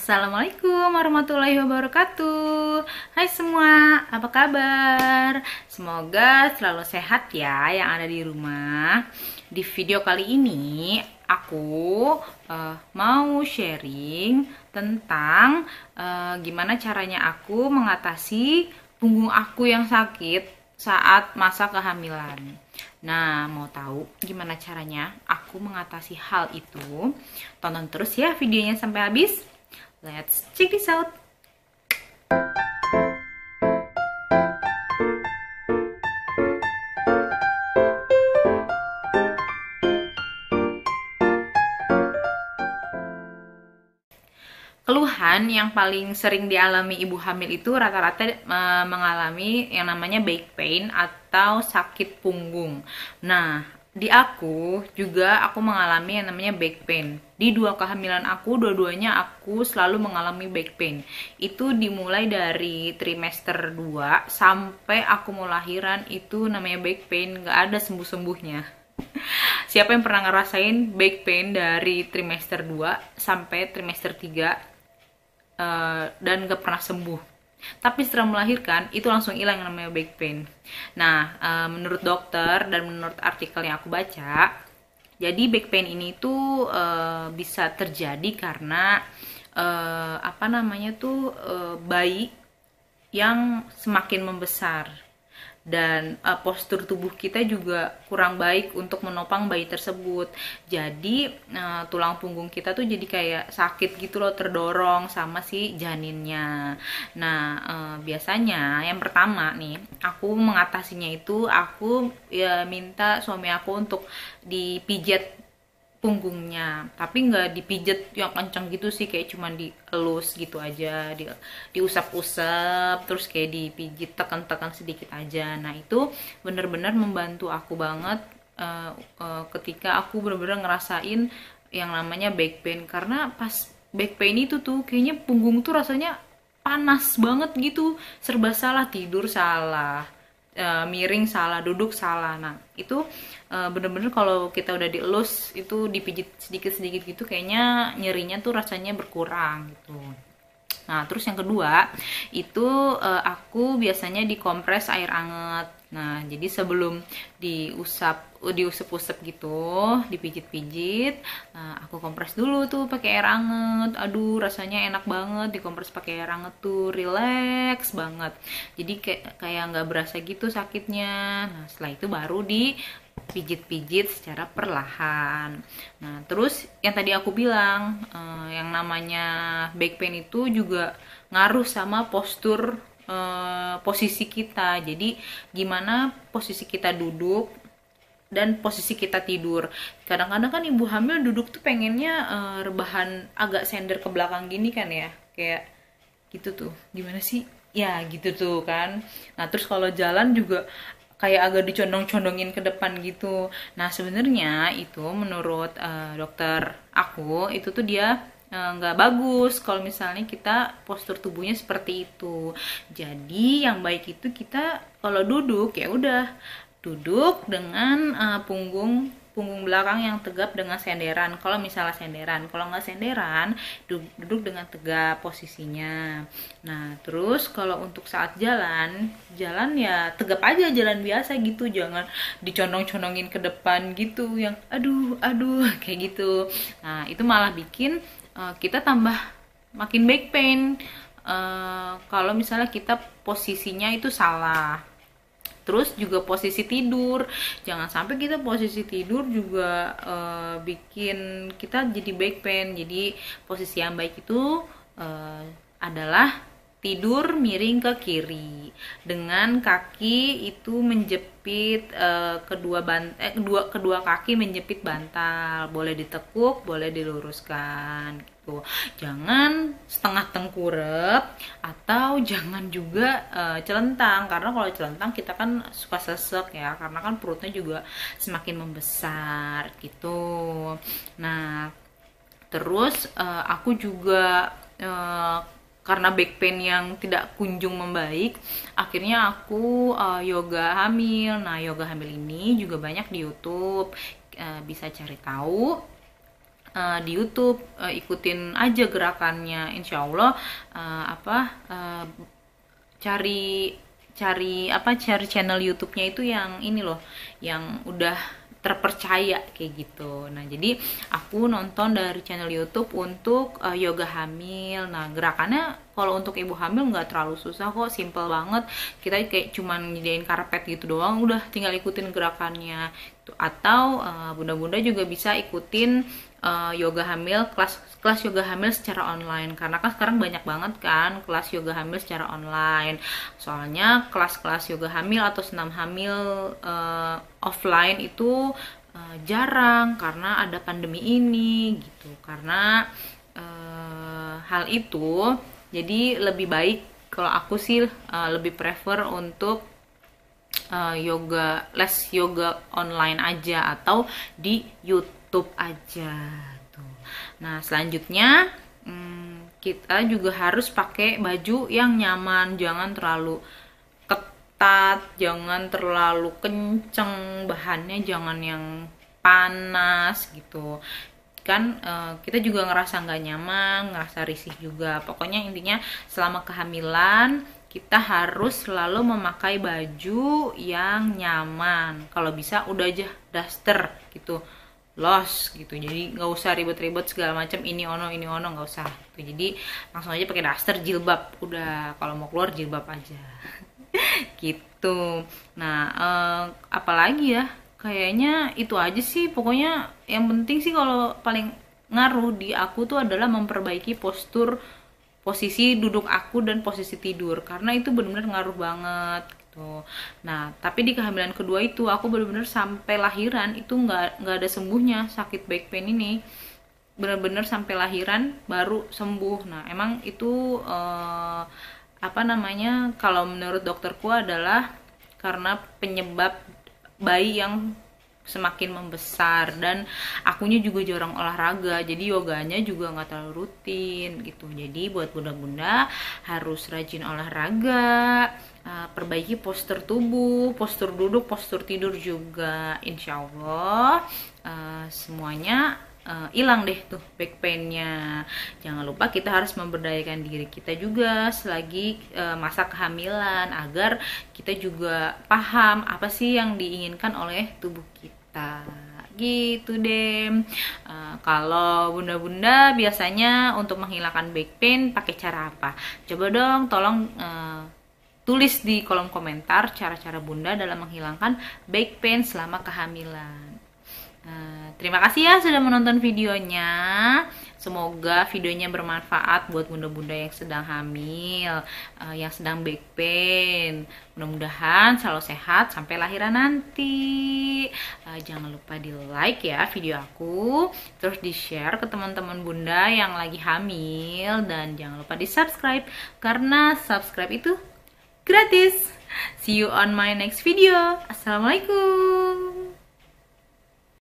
Assalamualaikum warahmatullahi wabarakatuh. Hai semua, apa kabar? Semoga selalu sehat ya yang ada di rumah. Di video kali ini aku mau sharing tentang gimana caranya aku mengatasi punggung aku yang sakit saat masa kehamilan. Nah, mau tahu gimana caranya aku mengatasi hal itu? Tonton terus ya videonya sampai habis. Let's check this out. Keluhan yang paling sering dialami ibu hamil itu rata-rata mengalami yang namanya back pain atau sakit punggung. Nah, di aku juga aku mengalami yang namanya back pain. Di dua kehamilan aku, dua-duanya aku selalu mengalami back pain. Itu dimulai dari trimester 2 sampai aku mau lahiran, itu namanya back pain, nggak ada sembuh-sembuhnya. Siapa yang pernah ngerasain back pain dari trimester 2 sampai trimester 3 dan gak pernah sembuh, tapi setelah melahirkan itu langsung hilang yang namanya back pain. Nah, menurut dokter dan menurut artikel yang aku baca, jadi back pain ini tuh bisa terjadi karena bayi yang semakin membesar dan postur tubuh kita juga kurang baik untuk menopang bayi tersebut. Jadi tulang punggung kita tuh jadi kayak sakit gitu loh, terdorong sama si janinnya. Nah, biasanya yang pertama nih, aku mengatasinya itu aku ya minta suami aku untuk dipijat punggungnya, tapi nggak dipijet yang kenceng gitu sih, kayak cuman dielus gitu aja, diusap-usap, terus kayak dipijit, tekan-tekan sedikit aja. Nah, itu bener-bener membantu aku banget ketika aku bener-bener ngerasain yang namanya back pain. Karena pas back pain itu tuh kayaknya punggung tuh rasanya panas banget gitu, serba salah, tidur salah, miring salah, duduk salah. Nah, itu bener-bener kalau kita udah dielus, itu dipijit sedikit-sedikit gitu, kayaknya nyerinya tuh rasanya berkurang gitu. Nah, terus yang kedua itu aku biasanya dikompres air anget. Nah, jadi sebelum diusap-usap gitu, dipijit-pijit, aku kompres dulu tuh pakai air anget. Aduh, rasanya enak banget dikompres pakai air anget tuh, relax banget. Jadi kayak nggak berasa gitu sakitnya. Nah, setelah itu baru dipijit-pijit secara perlahan. Nah, terus yang tadi aku bilang, yang namanya back pain itu juga ngaruh sama posisi kita. Jadi gimana posisi kita duduk dan posisi kita tidur. Kadang-kadang kan ibu hamil duduk tuh pengennya rebahan agak sender ke belakang gini kan ya, kayak gitu tuh. Gimana sih? Ya gitu tuh kan. Nah, terus kalau jalan juga kayak agak dicondong-condongin ke depan gitu. Nah, sebenarnya itu menurut dokter aku itu tuh dia nggak bagus kalau misalnya kita postur tubuhnya seperti itu. Jadi yang baik itu kita kalau duduk ya udah duduk dengan punggung belakang yang tegap dengan senderan. Kalau misalnya senderan, kalau nggak senderan, duduk dengan tegap posisinya. Nah, terus kalau untuk saat jalan ya tegap aja, jalan biasa gitu, jangan dicondong-condongin ke depan gitu, yang aduh kayak gitu. Nah, itu malah bikin kita tambah makin back pain kalau misalnya kita posisinya itu salah. Terus juga posisi tidur, jangan sampai kita posisi tidur juga bikin kita jadi back pain. Jadi posisi yang baik itu adalah tidur miring ke kiri dengan kaki itu menjepit kedua kaki menjepit bantal, boleh ditekuk, boleh diluruskan gitu. Jangan setengah tengkurap atau jangan juga celentang, karena kalau celentang kita kan suka sesek ya, karena kan perutnya juga semakin membesar gitu. Nah, terus aku juga karena back pain yang tidak kunjung membaik, akhirnya aku yoga hamil. Nah, yoga hamil ini juga banyak di YouTube, bisa cari tahu. di YouTube, ikutin aja gerakannya, insya Allah cari cari channel YouTube-nya itu yang ini loh, yang udah terpercaya kayak gitu. Nah, jadi aku nonton dari channel YouTube untuk yoga hamil. Nah, gerakannya kalau untuk ibu hamil nggak terlalu susah kok, simple banget. Kita kayak cuman nyediain karpet gitu doang, udah tinggal ikutin gerakannya. Atau bunda-bunda juga bisa ikutin yoga hamil, kelas yoga hamil secara online, karena kan sekarang banyak banget kan kelas yoga hamil secara online. Soalnya kelas-kelas yoga hamil atau senam hamil offline itu jarang karena ada pandemi ini gitu. Karena hal itu jadi lebih baik, kalau aku sih lebih prefer untuk les yoga online aja atau di YouTube aja tuh. Nah, selanjutnya kita juga harus pakai baju yang nyaman, jangan terlalu ketat, jangan terlalu kenceng bahannya, jangan yang panas gitu kan. Kita juga ngerasa nggak nyaman, ngerasa risih juga. Pokoknya intinya selama kehamilan kita harus selalu memakai baju yang nyaman. Kalau bisa udah aja daster gitu, los gitu, jadi nggak usah ribet-ribet segala macam, ini ono nggak usah gitu. Jadi langsung aja pakai daster, jilbab, udah kalau mau keluar jilbab aja gitu. Nah, apalagi ya, kayaknya itu aja sih. Pokoknya yang penting sih kalau paling ngaruh di aku tuh adalah memperbaiki posisi duduk aku dan posisi tidur, karena itu benar-benar ngaruh banget gitu. Nah, tapi di kehamilan kedua itu aku benar-benar sampai lahiran itu nggak ada sembuhnya sakit back pain ini, benar-benar sampai lahiran baru sembuh. Nah, emang itu kalau menurut dokterku adalah karena penyebab bayi yang semakin membesar, dan akunya juga jarang olahraga, jadi yoganya juga nggak terlalu rutin gitu. Jadi buat bunda-bunda harus rajin olahraga, perbaiki postur tubuh, postur duduk, postur tidur juga. Insya Allah semuanya hilang deh tuh back painnya. Jangan lupa kita harus memberdayakan diri kita juga selagi masa kehamilan, agar kita juga paham apa sih yang diinginkan oleh tubuh kita gitu deh. Kalau bunda-bunda biasanya untuk menghilangkan back pain pakai cara apa? Coba dong tolong tulis di kolom komentar cara-cara bunda dalam menghilangkan back pain selama kehamilan. Terima kasih ya sudah menonton videonya. Semoga videonya bermanfaat buat bunda-bunda yang sedang hamil, yang sedang back pain. Mudah-mudahan selalu sehat sampai lahiran nanti. Jangan lupa di like ya video aku, terus di share ke teman-teman bunda yang lagi hamil, dan jangan lupa di subscribe karena subscribe itu gratis. See you on my next video. Assalamualaikum.